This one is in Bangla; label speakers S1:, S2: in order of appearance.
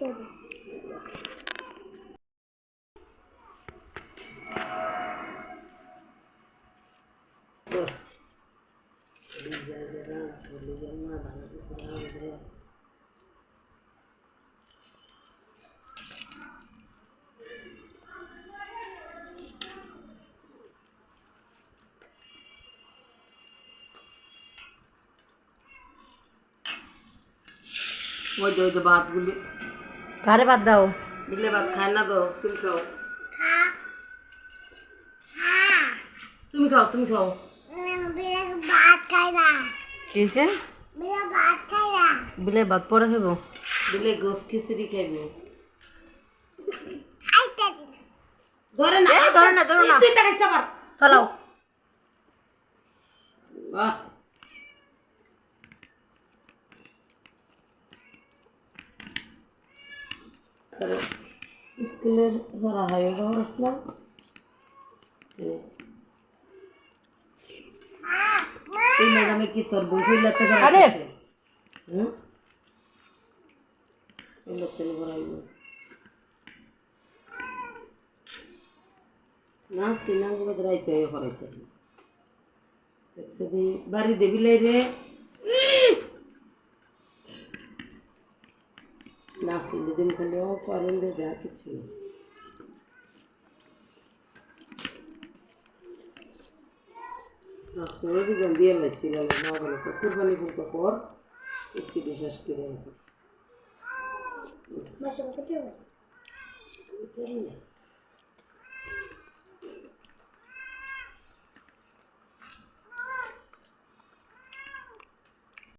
S1: ওই যে ভাতগুলি
S2: কারে বাদ দাও
S1: দিলে ভাত খায় না তো তুমি খাও তুমি খাও তুমি খাও
S3: ভাত খাই না
S2: কিছে
S3: ভাত খাই না
S2: বিলে ভাত পরে খাইব
S1: দিলে গোস খিচুড়ি খাইব
S3: খাইতে দিন
S1: ধরে না
S2: ধরে না
S1: তুই তা খাইছ আবার
S2: ফেলাও
S1: বাহ স্কুলের ধরা হয় আসলাম এই ম্যাডামে কি তোর বই ফেলাতে
S2: আরে
S1: হুম তেল ভরাইব না সিনাগুলো রাইতে করাইছে বাড়ি দেবিলাই রে না দিন খালিও পারেন রে যা কিছু না করে দিবেন দিয়ে লাগছিল না বলে কুরবানি করতে পর স্ত্রী শেষ করে
S3: বাসা কত